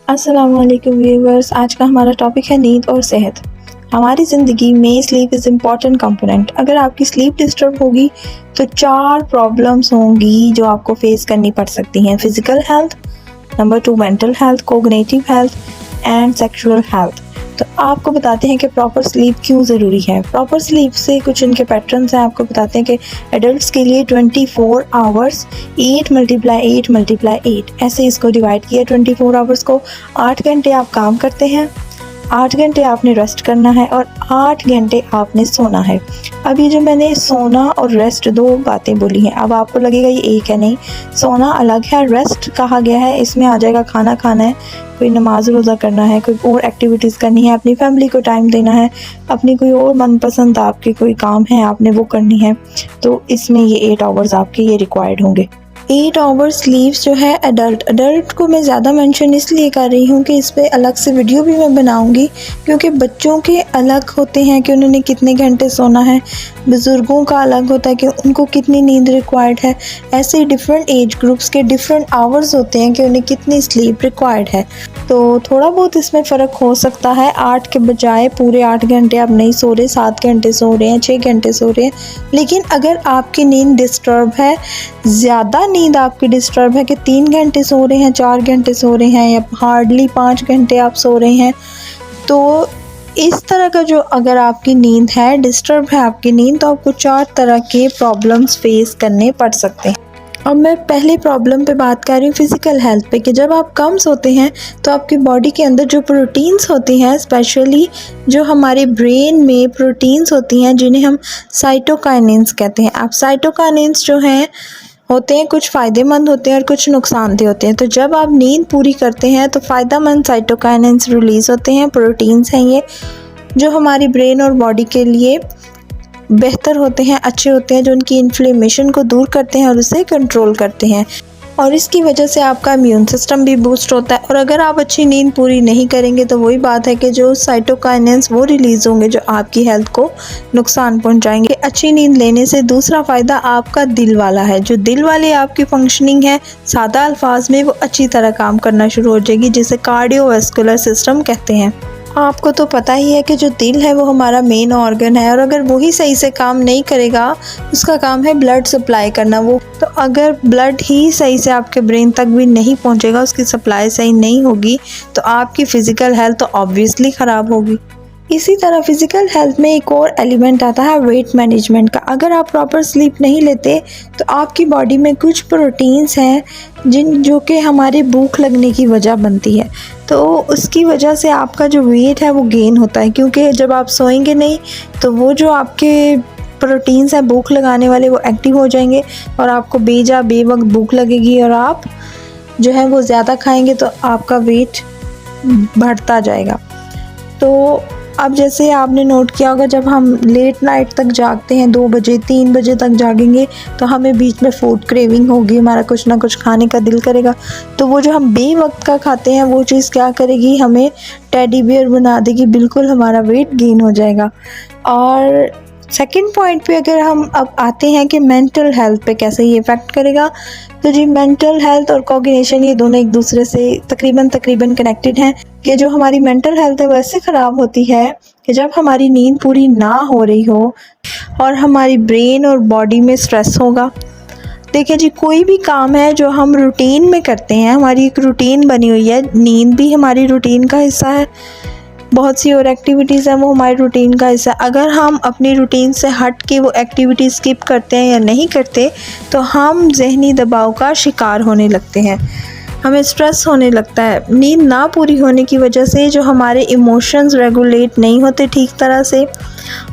अस्सलामुअलैकुम व्यूवर्स, आज का हमारा टॉपिक है नींद और सेहत। हमारी ज़िंदगी में स्लीप इज़ इम्पॉर्टेंट कंपोनेंट। अगर आपकी स्लीप डिस्टर्ब होगी तो 4 प्रॉब्लम्स होंगी जो आपको फेस करनी पड़ सकती हैं। Physical health, number 2 mental health, cognitive health and sexual health. तो आपको बताते हैं कि प्रॉपर स्लीप क्यों ज़रूरी है। प्रॉपर स्लीप से कुछ इनके पैटर्न्स हैं। आपको बताते हैं कि एडल्ट्स के लिए 24 आवर्स 8 × 8 × 8 ऐसे इसको डिवाइड किया। 24 आवर्स को 8 घंटे आप काम करते हैं, 8 घंटे आपने रेस्ट करना है और 8 घंटे आपने सोना है। अब ये जो मैंने सोना और रेस्ट 2 बातें बोली हैं, अब आपको लगेगा ये एक है, नहीं। सोना अलग है, रेस्ट कहा गया है इसमें आ जाएगा खाना खाना है, कोई नमाज रोज़ा करना है, कोई और एक्टिविटीज़ करनी है, अपनी फैमिली को टाइम देना है, अपनी कोई और मनपसंद आपके कोई काम है आपने वो करनी है, तो इसमें ये 8 आवर्स आपके ये रिक्वायर्ड होंगे। 8 आवर्स स्लीव्स जो है अडल्ट को मैं ज़्यादा मेंशन इसलिए कर रही हूँ कि इस पे अलग से वीडियो भी मैं बनाऊँगी, क्योंकि बच्चों के अलग होते हैं कि उन्होंने कितने घंटे सोना है, बुज़ुर्गों का अलग होता है कि उनको कितनी नींद रिक्वायर्ड है। ऐसे डिफरेंट एज ग्रुप्स के डिफरेंट आवर्स होते हैं कि उन्हें कितनी स्लीप रिक्वायर्ड है, तो थोड़ा बहुत इसमें फ़र्क हो सकता है। 8 के बजाय पूरे 8 घंटे आप नहीं सो रहे, 7 घंटे सो रहे हैं, 6 घंटे सो रहे हैं। लेकिन अगर आपकी नींद डिस्टर्ब है, ज़्यादा नींद आपकी डिस्टर्ब है कि 3 घंटे सो रहे हैं, 4 घंटे सो रहे हैं या हार्डली 5 घंटे आप सो रहे हैं, तो इस तरह का जो अगर आपकी नींद है, डिस्टर्ब है आपकी नींद, तो आपको 4 तरह के प्रॉब्लम्स फेस करने पड़ सकते हैं। अब मैं पहले प्रॉब्लम पे बात कर रही हूँ फिज़िकल हेल्थ पे, कि जब आप कम सोते हैं तो आपकी बॉडी के अंदर जो प्रोटीन्स होती हैं, स्पेशली जो हमारे ब्रेन में प्रोटीन्स होती हैं जिन्हें हम साइटोकाइनेंस कहते हैं। अब साइटोकाइनेंस जो हैं होते हैं, कुछ फ़ायदेमंद होते हैं और कुछ नुकसानदेह होते हैं। तो जब आप नींद पूरी करते हैं तो फ़ायदेमंद साइटोकाइनेंस रिलीज़ होते हैं, प्रोटीन्स हैं ये, जो हमारी ब्रेन और बॉडी के लिए बेहतर होते हैं, अच्छे होते हैं, जो उनकी इन्फ्लेमेशन को दूर करते हैं और उसे कंट्रोल करते हैं, और इसकी वजह से आपका इम्यून सिस्टम भी बूस्ट होता है। और अगर आप अच्छी नींद पूरी नहीं करेंगे तो वही बात है कि जो साइटोकाइनेंस वो रिलीज़ होंगे जो आपकी हेल्थ को नुकसान पहुंचाएंगे। अच्छी नींद लेने से दूसरा फ़ायदा आपका दिल वाला है। जो दिल वाली आपकी फंक्शनिंग है, सादा अल्फाज में, वो अच्छी तरह काम करना शुरू हो जाएगी, जिसे कार्डियोवैस्कुलर सिस्टम कहते हैं। आपको तो पता ही है कि जो दिल है वो हमारा मेन ऑर्गन है, और अगर वही सही से काम नहीं करेगा, उसका काम है ब्लड सप्लाई करना। वो तो अगर ब्लड ही सही से आपके ब्रेन तक भी नहीं पहुंचेगा, उसकी सप्लाई सही नहीं होगी, तो आपकी फ़िज़िकल हेल्थ तो ऑब्वियसली ख़राब होगी। इसी तरह फ़िज़िकल हेल्थ में एक और एलिमेंट आता है वेट मैनेजमेंट का। अगर आप प्रॉपर स्लीप नहीं लेते तो आपकी बॉडी में कुछ प्रोटीन्स हैं जो कि हमारे भूख लगने की वजह बनती है, तो उसकी वजह से आपका जो वेट है वो गेन होता है, क्योंकि जब आप सोएंगे नहीं तो वो जो आपके प्रोटीन्स हैं भूख लगाने वाले, वो एक्टिव हो जाएंगे और आपको बेवक्त भूख लगेगी और आप जो है वो ज़्यादा खाएंगे, तो आपका वेट बढ़ता जाएगा। तो अब जैसे आपने नोट किया होगा, जब हम लेट नाइट तक जागते हैं, 2 बजे 3 बजे तक जागेंगे, तो हमें बीच में फूड क्रेविंग होगी, हमारा कुछ ना कुछ खाने का दिल करेगा। तो वो जो हम बेवक्त का खाते हैं वो चीज़ क्या करेगी, हमें टेडी बियर बना देगी, बिल्कुल हमारा वेट गेन हो जाएगा। और सेकंड पॉइंट पे अगर हम अब आते हैं कि मेंटल हेल्थ पे कैसे ये इफ़ेक्ट करेगा, तो जी मेंटल हेल्थ और कोग्निशन ये दोनों एक दूसरे से तकरीबन कनेक्टेड हैं। कि जो हमारी मेंटल हेल्थ है वो ऐसे ख़राब होती है कि जब हमारी नींद पूरी ना हो रही हो और हमारी ब्रेन और बॉडी में स्ट्रेस होगा। देखिए जी, कोई भी काम है जो हम रूटीन में करते हैं, हमारी एक रूटीन बनी हुई है, नींद भी हमारी रूटीन का हिस्सा है, बहुत सी और एक्टिविटीज़ हैं वो हमारी रूटीन का हिस्सा। अगर हम अपनी रूटीन से हट के वो एक्टिविटी स्किप करते हैं या नहीं करते, तो हम जहनी दबाव का शिकार होने लगते हैं, हमें स्ट्रेस होने लगता है। नींद ना पूरी होने की वजह से जो हमारे इमोशंस रेगुलेट नहीं होते ठीक तरह से,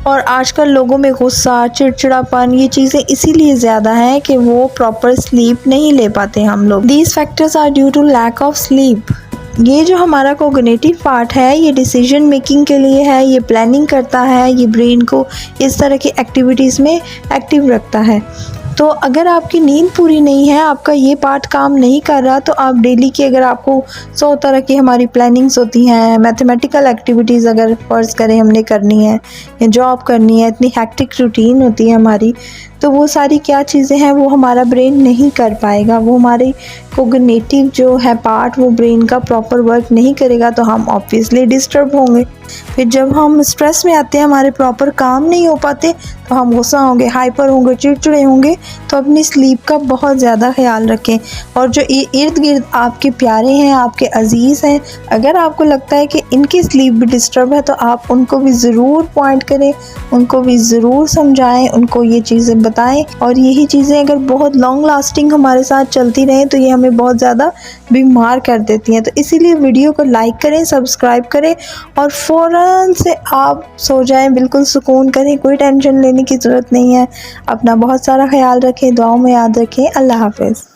और आजकल लोगों में गुस्सा, चिड़चिड़ापन, ये चीज़ें इसीलिए ज़्यादा हैं कि वो प्रॉपर स्लीप नहीं ले पाते हम लोग। These factors are due to lack of sleep. ये जो हमारा कोग्निटिव पार्ट है, ये डिसीजन मेकिंग के लिए है, ये प्लानिंग करता है, ये ब्रेन को इस तरह की एक्टिविटीज़ में एक्टिव रखता है। तो अगर आपकी नींद पूरी नहीं है, आपका ये पार्ट काम नहीं कर रहा, तो आप डेली की, अगर आपको 100 तरह की हमारी प्लानिंग्स होती हैं, मैथमेटिकल एक्टिविटीज़ अगर फ़र्ज़ करें हमने करनी है या जॉब करनी है, इतनी हैक्टिक रूटीन होती है हमारी, तो वो सारी क्या चीज़ें हैं वो हमारा ब्रेन नहीं कर पाएगा, वो हमारे कोग्निटिव जो है पार्ट वो ब्रेन का प्रॉपर वर्क नहीं करेगा, तो हम ऑब्वियसली डिस्टर्ब होंगे। फिर जब हम स्ट्रेस में आते हैं, हमारे प्रॉपर काम नहीं हो पाते, तो हम गुस्सा होंगे, हाइपर होंगे, चिड़चिड़े होंगे। तो अपनी स्लीप का बहुत ज़्यादा ख्याल रखें। और जो इर्द गिर्द आपके प्यारे हैं, आपके अजीज़ हैं, अगर आपको लगता है कि इनकी स्लीप भी डिस्टर्ब है, तो आप उनको भी ज़रूर पॉइंट करें, उनको भी ज़रूर समझाएं, उनको ये चीज़ें बताएं। और यही चीज़ें अगर बहुत लॉन्ग लास्टिंग हमारे साथ चलती रहें तो ये हमें बहुत ज़्यादा बीमार कर देती हैं। तो इसीलिए वीडियो को लाइक करें, सब्सक्राइब करें और फ़ौरन से आप सो जाएं, बिल्कुल सुकून करें, कोई टेंशन लेने की ज़रूरत नहीं है। अपना बहुत सारा ख्याल रखें, दुआओं में याद रखें। अल्लाह हाफ़िज़।